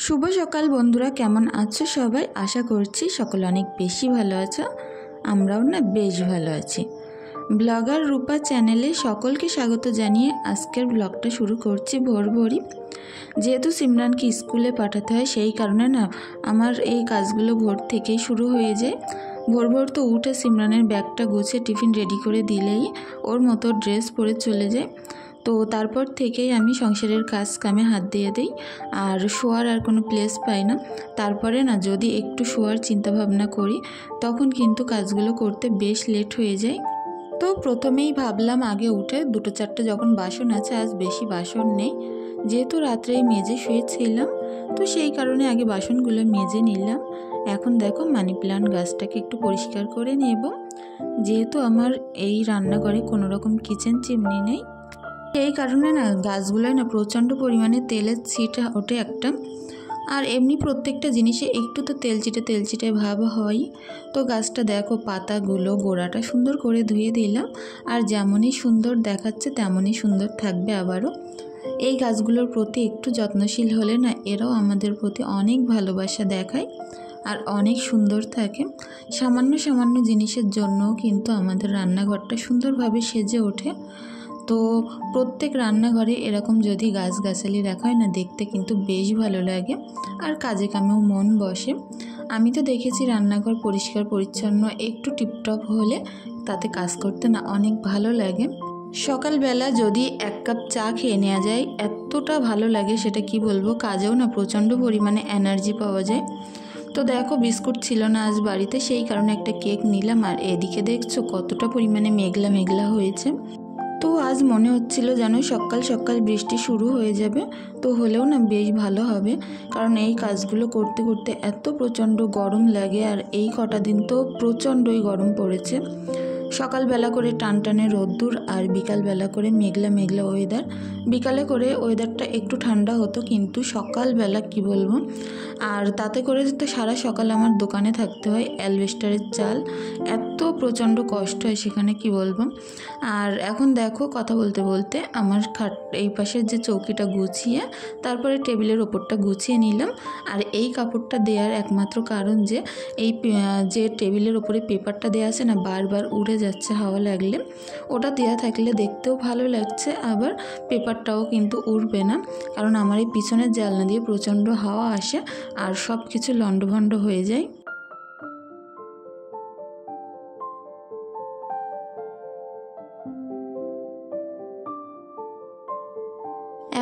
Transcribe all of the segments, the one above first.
শুভ সকাল বন্ধুরা, কেমন আছো সবাই? আশা করছি সকলে অনেক বেশি ভালো আছো। আমরাও না বেশ ভালো আছি। ব্লগার রূপা চ্যানেলে সকলকে স্বাগত জানিয়ে আজকের ব্লগটা শুরু করছি ভোরভোরই। যেহেতু সিমরানকে স্কুলে পাঠাতে হয়, সেই কারণে না আমার এই কাজগুলো ভোর থেকেই শুরু হয়ে যায়। ভোর ভোর তো উঠে সিমরানের ব্যাগটা গুছিয়ে টিফিন রেডি করে দিলেই ওর মতো ড্রেস পরে চলে যায়। তো তারপর থেকেই আমি সংসারের কাজ কামে হাত দিয়ে দিই, আর শোয়ার আর কোনো প্লেস পাই না। তারপরে না যদি একটু শোয়ার চিন্তা ভাবনা করি, তখন কিন্তু কাজগুলো করতে বেশ লেট হয়ে যায়। তো প্রথমেই ভাবলাম আগে উঠে দুটো চারটে যখন বাসন আছে, আজ বেশি বাসন নেই, যেহেতু রাত্রেই মেজে শুয়েছিলাম, তো সেই কারণে আগে বাসনগুলো মেজে নিলাম। এখন দেখো মানি প্ল্যান্ট গাছটাকে একটু পরিষ্কার করে নেব, যেহেতু আমার এই রান্নাঘরে কোনো রকম কিচেন চিমনি নেই। এই কারণে না গাছগুলোয় না প্রচণ্ড পরিমাণে তেলের ছিটা ওঠে একটা, আর এমনি প্রত্যেকটা জিনিসে একটু তো তেলচিটে ভাব হয়। তো গাছটা দেখো পাতাগুলো গোড়াটা সুন্দর করে ধুয়ে দিলাম, আর যেমনই সুন্দর দেখাচ্ছে তেমনই সুন্দর থাকবে আবারও। এই গাছগুলোর প্রতি একটু যত্নশীল হলে না এরাও আমাদের প্রতি অনেক ভালোবাসা দেখায় আর অনেক সুন্দর থাকে। সামান্য জিনিসের জন্যও কিন্তু আমাদের রান্নাঘরটা সুন্দরভাবে সেজে ওঠে। তো প্রত্যেক রান্নাঘরে এরকম যদি গাছগাছালি রাখা হয় না, দেখতে কিন্তু বেশ ভালো লাগে আর কাজে কামেও মন বসে। আমি তো দেখেছি রান্নাঘর পরিষ্কার পরিচ্ছন্ন একটু টিপটপ হলে তাতে কাজ করতে না অনেক ভালো লাগে। সকালবেলা যদি এক কাপ চা খেয়ে নেওয়া যায়, এতটা ভালো লাগে সেটা কি বলবো। কাজেও না প্রচণ্ড পরিমাণে এনার্জি পাওয়া যায়। তো দেখো বিস্কুট ছিল না আজ বাড়িতে, সেই কারণে একটা কেক নিলাম। আর এদিকে দেখছো কতটা পরিমাণে মেঘলা হয়েছে। তো আজ মনে হচ্ছিল যেন সকাল সকাল বৃষ্টি শুরু হয়ে যাবে, তো হলেও না বেশ ভালো হবে, কারণ এই কাজগুলো করতে করতে এত প্রচণ্ড গরম লাগে। আর এই কটা দিন তো প্রচণ্ডই গরম পড়েছে। সকালবেলা করে টানটানে রোদ্দুর আর বিকালবেলা করে মেঘলা ওয়েদার। বিকালে করে ওয়েদারটা একটু ঠান্ডা হতো, কিন্তু সকালবেলা কি বলবো। আর তাতে করে তো সারা সকাল আমার দোকানে থাকতে হয়, অ্যালবেস্টারের চাল, এত প্রচণ্ড কষ্ট হয় সেখানে কি বলবো। আর এখন দেখো কথা বলতে বলতে আমার এই পাশের যে চৌকিটা গুছিয়ে তারপরে টেবিলের ওপরটা গুছিয়ে নিলাম। আর এই কাপড়টা দেওয়ার একমাত্র কারণ যে এই যে টেবিলের ওপরে পেপারটা দেওয়া আছে না, বারবার উড়ে যাচ্ছে হাওয়া লাগলে। ওটা দেওয়া থাকলে দেখতেও ভালো লাগছে, আবার পেপারটাও কিন্তু উড়বে না, কারণ আমার এই পিছনের জানলা দিয়ে প্রচণ্ড হাওয়া আসে আর সব কিছু লণ্ডভণ্ড হয়ে যায়।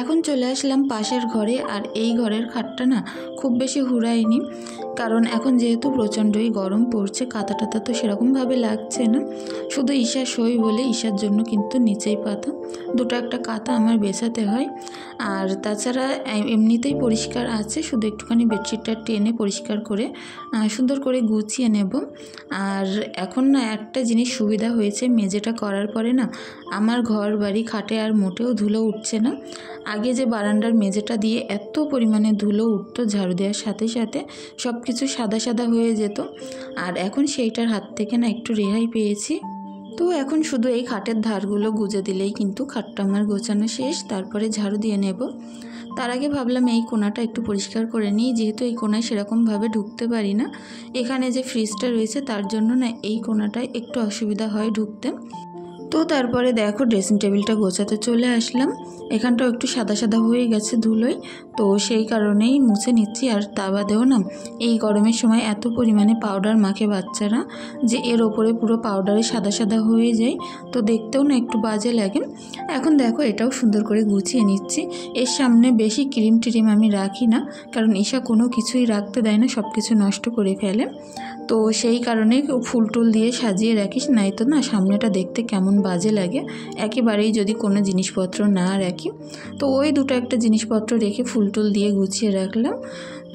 এখন চলে আসলাম পাশের ঘরে, আর এই ঘরের খাটটা না খুব বেশি হুড়ায়নি, কারণ এখন যেহেতু প্রচণ্ডই গরম পড়ছে, কাঁথা টাতা তো সেরকমভাবে লাগছে না। শুধু ঈশা শোয় বলে ঈশার জন্য কিন্তু নিচেই পাতা, দুটো একটা কাঁথা আমার বেছাতে হয়। আর তাছাড়া এমনিতেই পরিষ্কার আছে, শুধু একটুখানি বেডশিটটা টেনে পরিষ্কার করে সুন্দর করে গুছিয়ে নেব। আর এখন না একটা জিনিস সুবিধা হয়েছে, মেঝেটা করার পরে না আমার ঘর বাড়ি খাটে আর মোটেও ধুলো উঠছে না। আগে যে বারান্দার মেঝেটা দিয়ে এত পরিমাণে ধুলো উঠতো, ঝাড়ু দেওয়ার সাথে সাথে সব কিছু সাদা হয়ে যেত, আর এখন সেইটার হাত থেকে না একটু রেহাই পেয়েছি। তো এখন শুধু এই খাটের ধারগুলো গুজে দিলেই কিন্তু খাটটা আমার গোছানো শেষ, তারপরে ঝাড়ু দিয়ে নেব। তার আগে ভাবলাম এই কোণাটা একটু পরিষ্কার করে নিই, যেহেতু এই কোণায় সেরকমভাবে ঢুকতে পারি না। এখানে যে ফ্রিজটা রয়েছে তার জন্য না এই কোণাটায় একটু অসুবিধা হয় ঢুকতে। তো তারপরে দেখো ড্রেসিং টেবিলটা গোছাতে চলে আসলাম। এখানটাও একটু সাদা হয়ে গেছে ধুলোয়, তো সেই কারণেই মুছে নিচ্ছি। আর তা বাদেও না এই গরমের সময় এত পরিমাণে পাউডার মাখে বাচ্চারা, যে এর ওপরে পুরো পাউডারে সাদা হয়ে যায়, তো দেখতেও না একটু বাজে লাগে। এখন দেখো এটাও সুন্দর করে গুছিয়ে নিচ্ছি। এর সামনে বেশি ক্রিম ট্রিম আমি রাখি না, কারণ ঈশা কোনো কিছুই রাখতে দেয় না, সব কিছু নষ্ট করে ফেলে। তো সেই কারণে ফুল টুল দিয়ে সাজিয়ে রাখিস, নাই তো না সামনেটা দেখতে কেমন বাজে লাগে একেবারেই যদি কোনো জিনিসপত্র না রাখি। তো ওই দুটো একটা জিনিসপত্র রেখে ফুল টুল দিয়ে গুছিয়ে রাখলাম।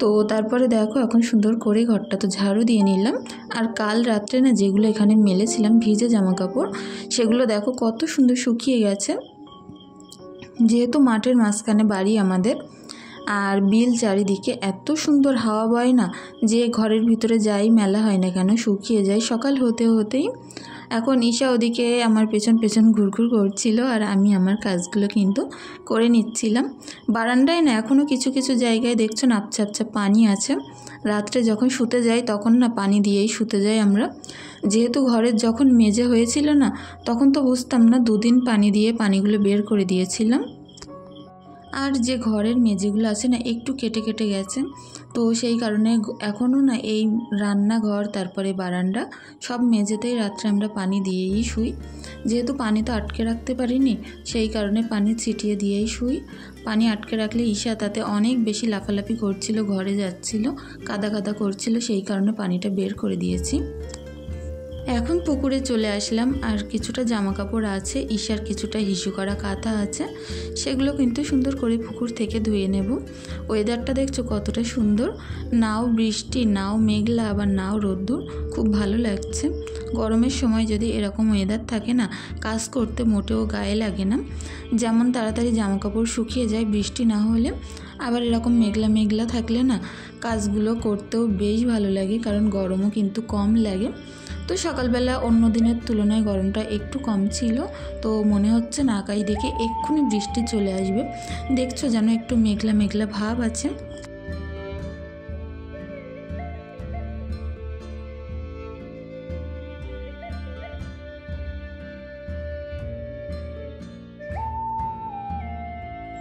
তো তারপরে দেখো এখন সুন্দর করে ঘরটা তো ঝাড়ু দিয়ে নিলাম। আর কাল রাত্রে না যেগুলো এখানে মেলেছিলাম ভিজে জামা কাপড়, সেগুলো দেখো কত সুন্দর শুকিয়ে গেছে। যেহেতু মাঠের মাঝখানে বাড়ি আমাদের, আর বিল চারিদিকে এত সুন্দর হাওয়া বয় না, যে ঘরের ভিতরে যাই মেলা হয় না কেন শুকিয়ে যায় সকাল হতেই। এখন ঈশা ওদিকে আমার পেছন পেছন ঘুরঘুর করছিল আর আমি আমার কাজগুলো কিন্তু করে নিচ্ছিলাম। বারান্দায় না এখনও কিছু কিছু জায়গায় দেখছো না আবছা আবছা পানি আছে। রাত্রে যখন শুতে যাই তখন না পানি দিয়েই শুতে যাই আমরা। যেহেতু ঘরের যখন মেজে হয়েছিল না, তখন তো বুঝতাম না, 2 দিন পানি দিয়ে পানিগুলো বের করে দিয়েছিলাম। আর যে ঘরের মেঝেগুলো আছে না একটু কেটে কেটে গেছে, তো সেই কারণে এখনও না এই রান্নাঘর তারপরে বারান্দা সব মেঝেতেই রাত্রে আমরা পানি দিয়েই শুই। যেহেতু পানি তো আটকে রাখতে পারিনি, সেই কারণে পানি ছিটিয়ে দিয়েই শুই। পানি আটকে রাখলে ঈশা তাতে অনেক বেশি লাফালাফি করছিল, ঘরে যাচ্ছিল, কাদা কাদা করছিল, সেই কারণে পানিটা বের করে দিয়েছি। এখন পুকুরে চলে আসলাম, আর কিছুটা জামা কাপড় আছে, ঈশার কিছুটা হিসু করা কাঁথা আছে, সেগুলো কিন্তু সুন্দর করে পুকুর থেকে ধুয়ে নেব। ওয়েদারটা দেখছো কতটা সুন্দর, নাও বৃষ্টি, নাও মেঘলা, আবার নাও রোদ্দুর, খুব ভালো লাগছে। গরমের সময় যদি এরকম ওয়েদার থাকে না, কাজ করতে মোটেও গায়ে লাগে না। যেমন তাড়াতাড়ি জামা কাপড় শুকিয়ে যায় বৃষ্টি না হলে, আবার এরকম মেঘলা মেঘলা থাকলে না কাজগুলো করতেও বেশ ভালো লাগে, কারণ গরমও কিন্তু কম লাগে। তো সকালবেলা অন্য দিনের তুলনায় গরমটা একটু কম ছিল, তো মনে হচ্ছে না আকাশ দেখে এক্ষুনি বৃষ্টি চলে আসবে। দেখছো যেন একটু মেঘলা মেঘলা ভাব আছে।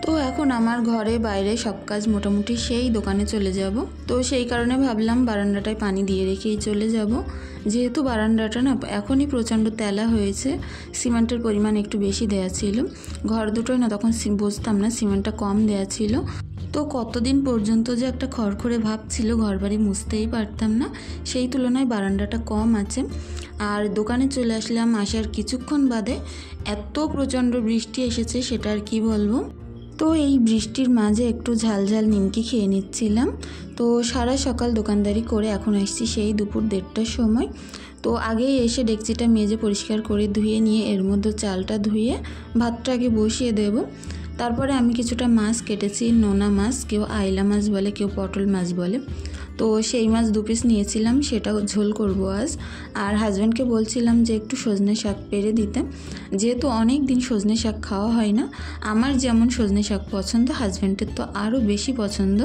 তো এখন আমার ঘরে বাইরে সব কাজ মোটামুটি সেই দোকানে চলে যাব, তো সেই কারণে ভাবলাম বারান্দাটায় পানি দিয়ে রেখেই চলে যাব। যেহেতু বারান্দাটা না এখনই প্রচণ্ড তেলা হয়েছে, সিমেন্টের পরিমাণ একটু বেশি দেয়া ছিল। ঘর দুটোয় না তখন বুঝতাম না, সিমেন্টটা কম দেয়া ছিল। তো কতদিন পর্যন্ত যে একটা খড়খড়ে ভাব ছিল, ঘরবাড়ি মুছতেই পারতাম না, সেই তুলনায় বারান্দাটা কম আছে। আর দোকানে চলে আসলাম, আসার কিছুক্ষণ বাদে এত প্রচণ্ড বৃষ্টি এসেছে সেটা আর কি বলবো। তো এই বৃষ্টির মাঝে একটু ঝালঝাল নিমকি খেয়ে নিচ্ছিলাম। তো সারা সকাল দোকানদারি করে এখন আসছি সেই দুপুর 1:30টার সময়। তো আগেই এসে ডেকচিটা মেজে পরিষ্কার করে ধুয়ে নিয়ে এর মধ্যে চালটা ধুয়ে ভাতটা আগে বসিয়ে দেব। তারপরে আমি কিছুটা মাছ কেটেছি, নোনা মাছ, কেউ আইলা মাছ বলে, কেউ পটল মাছ বলে। তো সেই মাছ 2 পিস নিয়েছিলাম, সেটাও ঝোল করব আজ। আর হাজব্যান্ডকে বলছিলাম যে একটু সজনে শাক পেরে দিতে, যেহেতু অনেক দিন সজনে শাক খাওয়া হয় না। আমার যেমন সজনে শাক পছন্দ, হাজব্যান্ডের তো আরও বেশি পছন্দ।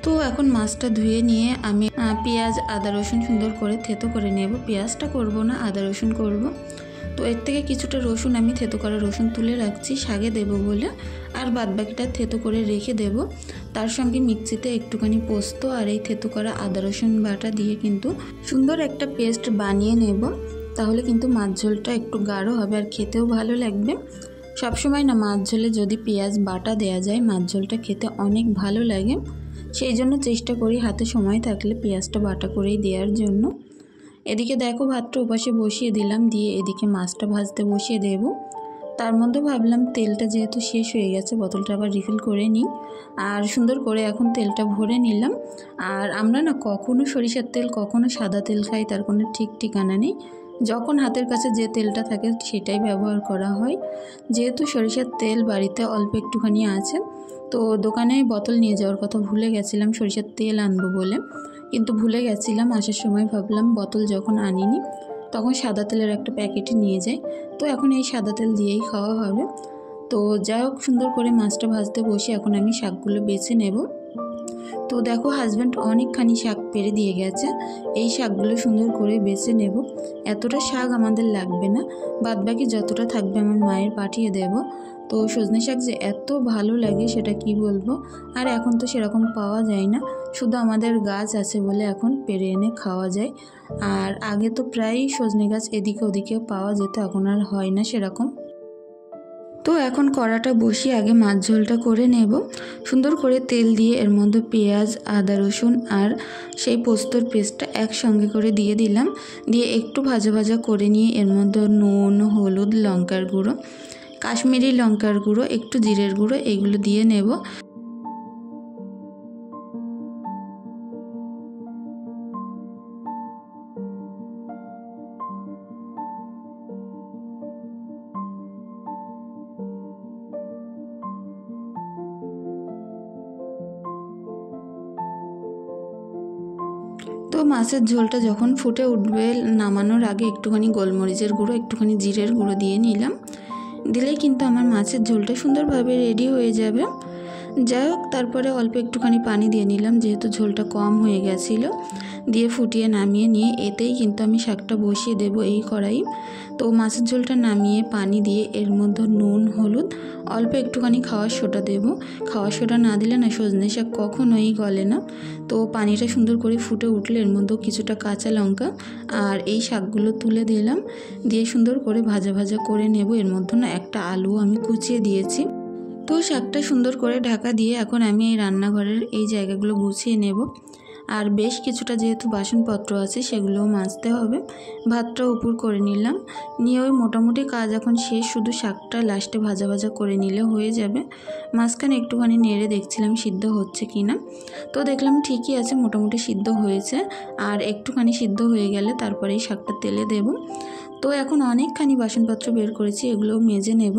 তো এখন মাছটা ধুয়ে নিয়ে আমি পেঁয়াজ আদা রসুন সুন্দর করে থেতো করে নেব। পেঁয়াজটা করব না, আদা রসুন করব। তো এর থেকে কিছুটা রসুন আমি থেতো করা রসুন তুলে রাখছি শাকে দেব বলে, আর বাদবাকিটা থেতো করে রেখে দেব। তার সঙ্গে মিক্সিতে একটুখানি পোস্ত আর এই থেতো করা আদা রসুন বাটা দিয়ে কিন্তু সুন্দর একটা পেস্ট বানিয়ে নেব। তাহলে কিন্তু মাছ ঝোলটা একটু গাঢ় হবে আর খেতেও ভালো লাগবে। সবসময় না মাছ ঝোলে যদি পেঁয়াজ বাটা দেয়া যায়, মাছ ঝোলটা খেতে অনেক ভালো লাগে। সেই জন্য চেষ্টা করি হাতে সময় থাকলে পেঁয়াজটা বাটা করেই দেওয়ার জন্য। এদিকে দেখো ভাতটা ওপাশে বসিয়ে দিলাম, দিয়ে এদিকে মাছটা ভাজতে বসিয়ে দেব। তার মধ্যে ভাবলাম তেলটা যেহেতু শেষ হয়ে গেছে, বোতলটা আবার রিফিল করে নিই। আর সুন্দর করে এখন তেলটা ভরে নিলাম। আর আমরা না কখনো সরিষার তেল কখনো সাদা তেল খাই, তার কোনো ঠিক ঠিকানা নেই। যখন হাতের কাছে যে তেলটা থাকে সেটাই ব্যবহার করা হয়। যেহেতু সরিষার তেল বাড়িতে অল্প একটুখানি আছে, তো দোকানে বোতল নিয়ে যাওয়ার কথা ভুলে গেছিলাম সরিষার তেল আনবো বলে, কিন্তু ভুলে গেছিলাম। আসার সময় ভাবলাম বোতল যখন আনিনি তখন সাদা তেলের একটা প্যাকেটই নিয়ে যাই। তো এখন এই সাদা তেল দিয়েই খাওয়া হবে। তো যাই হোক, সুন্দর করে মাছটা ভাজতে বসে এখন আমি শাকগুলো বেছে নেব। তো দেখো হাজব্যান্ড অনেকখানি শাক পেরে দিয়ে গেছে, এই শাকগুলো সুন্দর করে বেছে নেব। এতটা শাক আমাদের লাগবে না, বাদবাকি যতটা থাকবে আমার মায়ের পাঠিয়ে দেব। তো সজনে শাক যে এত ভালো লাগে সেটা কি বলবো। আর এখন তো সেরকম পাওয়া যায় না, শুধু আমাদের গাছ আছে বলে এখন পেরে এনে খাওয়া যায়। আর আগে তো প্রায়ই সজনে গাছ এদিকে ওদিকে পাওয়া যেত, এখন আর হয় না সেরকম। তো এখন কড়াটা বসিয়ে আগে মাছ ঝোলটা করে নেব। সুন্দর করে তেল দিয়ে এর মধ্যে পেঁয়াজ আদা রসুন আর সেই পোস্তর পেস্টটা একসঙ্গে করে দিয়ে দিলাম। দিয়ে একটু ভাজা ভাজা করে নিয়ে এর মধ্যে নুন, হলুদ, লঙ্কার গুঁড়ো, কাশ্মীরি লঙ্কার গুঁড়ো, একটু জিরের গুঁড়ো, এইগুলো দিয়ে নেব। তো মাছের ঝোলটা যখন ফুটে উঠবে নামানোর আগে একটুখানি গোলমরিচের গুঁড়ো একটুখানি জিরের গুঁড়ো দিয়ে নিলাম। দিলেই কিন্তু আমার মাছের ঝোলটা সুন্দরভাবে রেডি হয়ে যাবে। যাই হোক, তারপরে অল্প একটুখানি পানি দিয়ে নিলাম, যেহেতু ঝোলটা কম হয়ে গেছিলো। দিয়ে ফুটিয়ে নামিয়ে নিয়ে এতেই কিন্তু আমি শাকটা বসিয়ে দেব এই কড়াই। তো মাছের ঝোলটা নামিয়ে পানি দিয়ে এর মধ্যে নুন, হলুদ, অল্প একটুখানি খাওয়ার সোডা দেব। খাওয়ার সোডা না দিলে না সজনে শাক কখনোই গলে না। তো পানিটা সুন্দর করে ফুটে উঠলে এর মধ্যেও কিছুটা কাঁচা লঙ্কা আর এই শাকগুলো তুলে দিলাম। দিয়ে সুন্দর করে ভাজা ভাজা করে নেব। এর মধ্যে না একটা আলু আমি কুচিয়ে দিয়েছি। তো শাকটা সুন্দর করে ঢাকা দিয়ে এখন আমি এই রান্নাঘরের এই জায়গাগুলো গুছিয়ে নেব। আর বেশ কিছুটা যেহেতু বাসনপত্র আছে সেগুলোও মাজতে হবে। ভাতটা উপর করে নিলাম, নিয়ে ওই মোটামুটি কাজ এখন শেষ, শুধু শাকটা লাস্টে ভাজা ভাজা করে নিলে হয়ে যাবে। মাঝখানে একটুখানি নেড়ে দেখছিলাম সিদ্ধ হচ্ছে কি না। তো দেখলাম ঠিকই আছে, মোটামুটি সিদ্ধ হয়েছে। আর একটুখানি সিদ্ধ হয়ে গেলে তারপরে এই শাকটা তেলে দেব। তো এখন অনেকখানি বাসনপত্র বের করেছি, এগুলো মেজে নেব।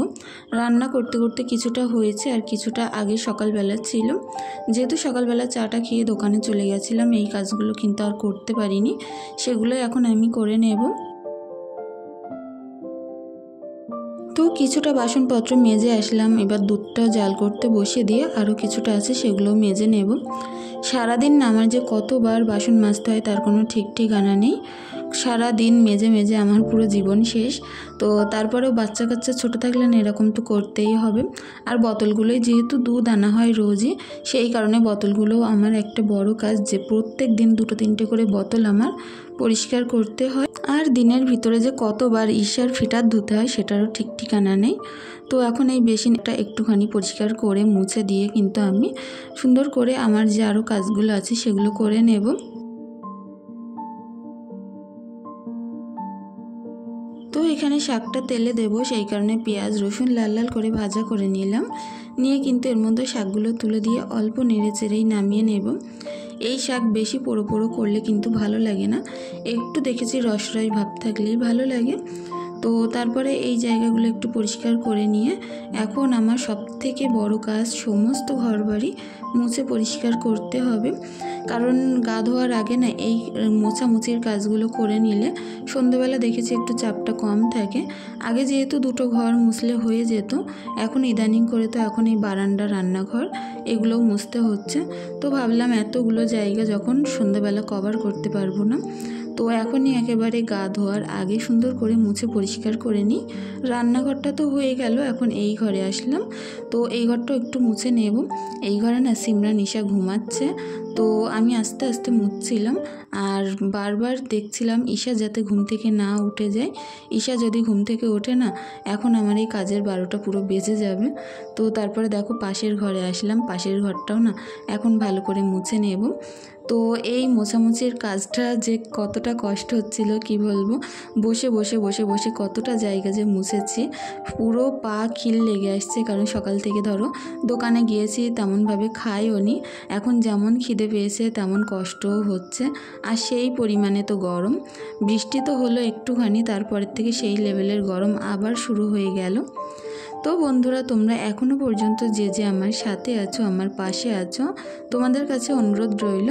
রান্না করতে করতে কিছুটা হয়েছে আর কিছুটা আগে সকালবেলা ছিল। যেহেতু সকালবেলা চাটা খেয়ে দোকানে চলে গেছিলাম, এই কাজগুলো কিন্তু আর করতে পারিনি, সেগুলো এখন আমি করে নেব। তো কিছুটা বাসনপত্র মেজে আসলাম, এবার দুধটা জাল করতে বসিয়ে দিয়ে আরও কিছুটা আছে সেগুলো মেজে নেব। সারাদিন আমার যে কতবার বাসন মাজতে হয় তার কোনো ঠিক ঠিকানা নেই। সারা দিন মেজে মেজে আমার পুরো জীবন শেষ। তো তারপরেও বাচ্চা কাচ্চা ছোটো থাকলে না এরকম তো করতেই হবে। আর বোতলগুলোই যেহেতু দুধ আনা হয় রোজই, সেই কারণে বোতলগুলোও আমার একটা বড় কাজ, যে প্রত্যেক দিন 2-3টে করে বোতল আমার পরিষ্কার করতে হয়। আর দিনের ভিতরে যে কতবার ইশার ফিটার ধুতে হয় সেটারও ঠিক ঠিকানা নেই। তো এখন এই বেসিনটা একটুখানি পরিষ্কার করে মুছে দিয়ে কিন্তু আমি সুন্দর করে আমার যে আরও কাজগুলো আছে সেগুলো করে নেব। তো এখানে শাকটা তেলে দেব, সেই কারণে পেঁয়াজ রসুন লাল লাল করে ভাজা করে নিলাম। নিয়ে কিন্তু এর মধ্যে শাকগুলো তুলে দিয়ে অল্প নেড়ে চেড়েই নামিয়ে নেব। এই শাক বেশি পোড়ো পোড়ো করলে কিন্তু ভালো লাগে না, একটু দেখেছি রসরস ভাব থাকলেই ভালো লাগে। তো তারপরে এই জায়গাগুলো একটু পরিষ্কার করে নিয়ে এখন আমার সবথেকে বড় কাজ সমস্ত ঘরবাড়ি মুছে পরিষ্কার করতে হবে। কারণ গা ধোয়ার আগে না এই মোছামুছির কাজগুলো করে নিলে সন্ধ্যেবেলা দেখেছি একটু চাপটা কম থাকে। আগে যেহেতু 2টো ঘর মুছলে হয়ে যেত, এখন ইদানিং করে তো এখন এই বারান্দা, রান্নাঘর এগুলোও মুছতে হচ্ছে। তো ভাবলাম এতগুলো জায়গা যখন সন্ধ্যেবেলা কভার করতে পারবো না, তো এখনই একেবারে গা ধোয়ার আগে সুন্দর করে মুছে পরিষ্কার করে নিই। রান্নাঘরটা তো হয়ে গেল, এখন এই ঘরে আসলাম। তো এই ঘরটাও একটু মুছে নেব। এই ঘরে না সিমরা নিশা ঘুমাচ্ছে, তো আমি আস্তে আস্তে মুছছিলাম আর বারবার দেখছিলাম ঈশা যাতে ঘুম থেকে না উঠে যায়। ঈশা যদি ঘুম থেকে ওঠে না, এখন আমার এই কাজের 12টা পুরো বেজে যাবে। তো তারপরে দেখো পাশের ঘরে আসলাম, পাশের ঘরটাও না এখন ভালো করে মুছে নেব। তো এই মোছামুছির কাজটা যে কতটা কষ্ট হচ্ছিল কি বলবো, বসে বসে বসে বসে কতটা জায়গা যে মুছেছি, পুরো পা খিল লেগে আসছে। কারণ সকাল থেকে ধরো দোকানে গিয়েছি, তেমনভাবে খাইও নি, এখন যেমন খিদে পেয়েছে তেমন কষ্টও হচ্ছে। আর সেই পরিমাণে তো গরম, বৃষ্টি তো হলো একটুখানি, তারপরের থেকে সেই লেভেলের গরম আবার শুরু হয়ে গেল। তো বন্ধুরা, তোমরা এখনও পর্যন্ত যে যে আমার সাথে আছো, আমার পাশে আছো, তোমাদের কাছে অনুরোধ রইল,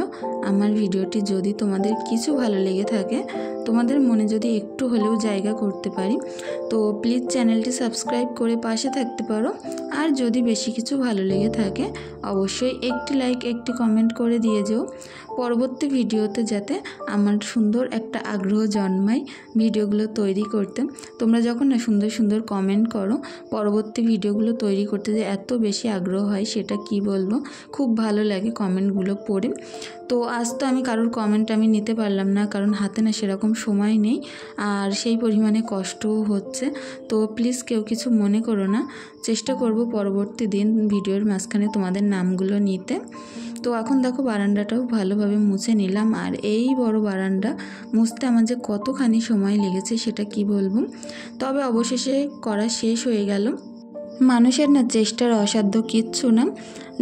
আমার ভিডিওটি যদি তোমাদের কিছু ভালো লেগে থাকে, তোমাদের মনে যদি একটু হলেও জায়গা করতে পারি, তো প্লিজ চ্যানেলটি সাবস্ক্রাইব করে পাশে থাকতে পারো। আর যদি বেশি কিছু ভালো লেগে থাকে অবশ্যই একটি লাইক, একটি কমেন্ট করে দিয়ে যেও, পরবর্তী ভিডিওতে যাতে আমার সুন্দর একটা আগ্রহ জন্মায় ভিডিওগুলো তৈরি করতে। তোমরা যখন না সুন্দর সুন্দর কমেন্ট করো, পরবর্তী ভিডিওগুলো তৈরি করতে যে এত বেশি আগ্রহ হয় সেটা কি বলবো, খুব ভালো লাগে কমেন্টগুলো পড়ে। তো আজ তো আমি কারোর কমেন্ট আমি নিতে পারলাম না, কারণ হাতে না সেরকম সময় নেই আর সেই পরিমাণে কষ্টও হচ্ছে। তো প্লিজ কেউ কিছু মনে করো না, চেষ্টা করব পরবর্তী দিন ভিডিওর মাঝখানে তোমাদের নামগুলো নিতে। তো এখন দেখো বারান্দাটাও ভালোভাবে মুছে নিলাম। আর এই বড় বারান্দা মুছতে আমার যে কতখানি সময় লেগেছে সেটা কি বলবো, তবে অবশেষে করা শেষ হয়ে গেল। মানুষের না চেষ্টার অসাধ্য কিচ্ছু না।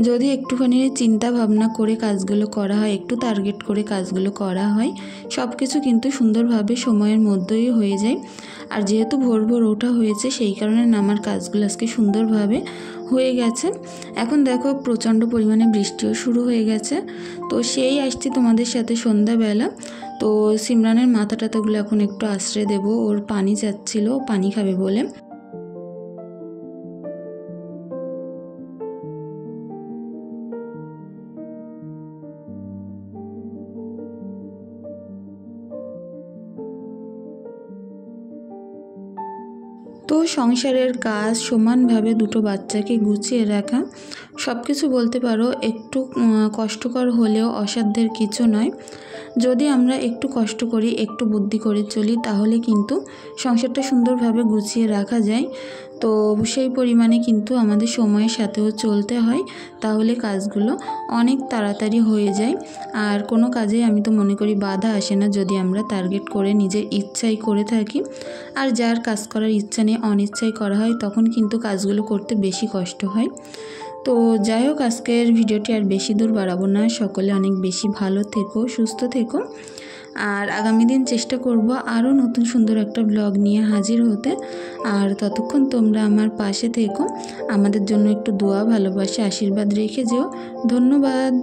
যদি একটুখানি চিন্তা ভাবনা করে কাজগুলো করা হয়, একটু টার্গেট করে কাজগুলো করা হয়, সব কিছু কিন্তু সুন্দরভাবে সময়ের মধ্যেই হয়ে যায়। আর যেহেতু ভোর ভোর ওঠা হয়েছে, সেই কারণে আমার কাজগুলো আজকে সুন্দরভাবে হয়ে গেছে। এখন দেখো প্রচণ্ড পরিমাণে বৃষ্টিও শুরু হয়ে গেছে। তো সেই আসছি তোমাদের সাথে সন্ধ্যাবেলা। তো সিমরানের মাথা টাথাগুলো এখন একটু আশ্রয় দেবো, ওর পানি যাচ্ছিল, পানি খাবে বলে। তো সংসারের কাজ, সমানভাবে দুটো বাচ্চাকে গুছিয়ে রাখা, সব কিছু বলতে পারো একটু কষ্টকর হলেও অসাধ্যের কিছু নয়। যদি আমরা একটু কষ্ট করি, একটু বুদ্ধি করে চলি, তাহলে কিন্তু সংসারটা সুন্দরভাবে গুছিয়ে রাখা যায়। তো সেই পরিমাণে কিন্তু আমাদের সময়ের সাথেও চলতে হয়, তাহলে কাজগুলো অনেক তাড়াতাড়ি হয়ে যায়। আর কোনো কাজে আমি তো মনে করি বাধা আসে না, যদি আমরা টার্গেট করে নিজের ইচ্ছাই করে থাকি। আর যার কাজ করার ইচ্ছা নিয়ে অনিচ্ছাই করা হয়, তখন কিন্তু কাজগুলো করতে বেশি কষ্ট হয়। তো যাই হোক, আজকের ভিডিওটি আর বেশি দূর বাড়াবো না। সকলে অনেক বেশি ভালো থেকো, সুস্থ থেকো। আর আগামী দিন চেষ্টা করব আরও নতুন সুন্দর একটা ব্লগ নিয়ে হাজির হতে। আর ততক্ষণ তোমরা আমার পাশে থেকো, আমাদের জন্য একটু দোয়া, ভালোবাসা, আশীর্বাদ রেখে যেও। ধন্যবাদ।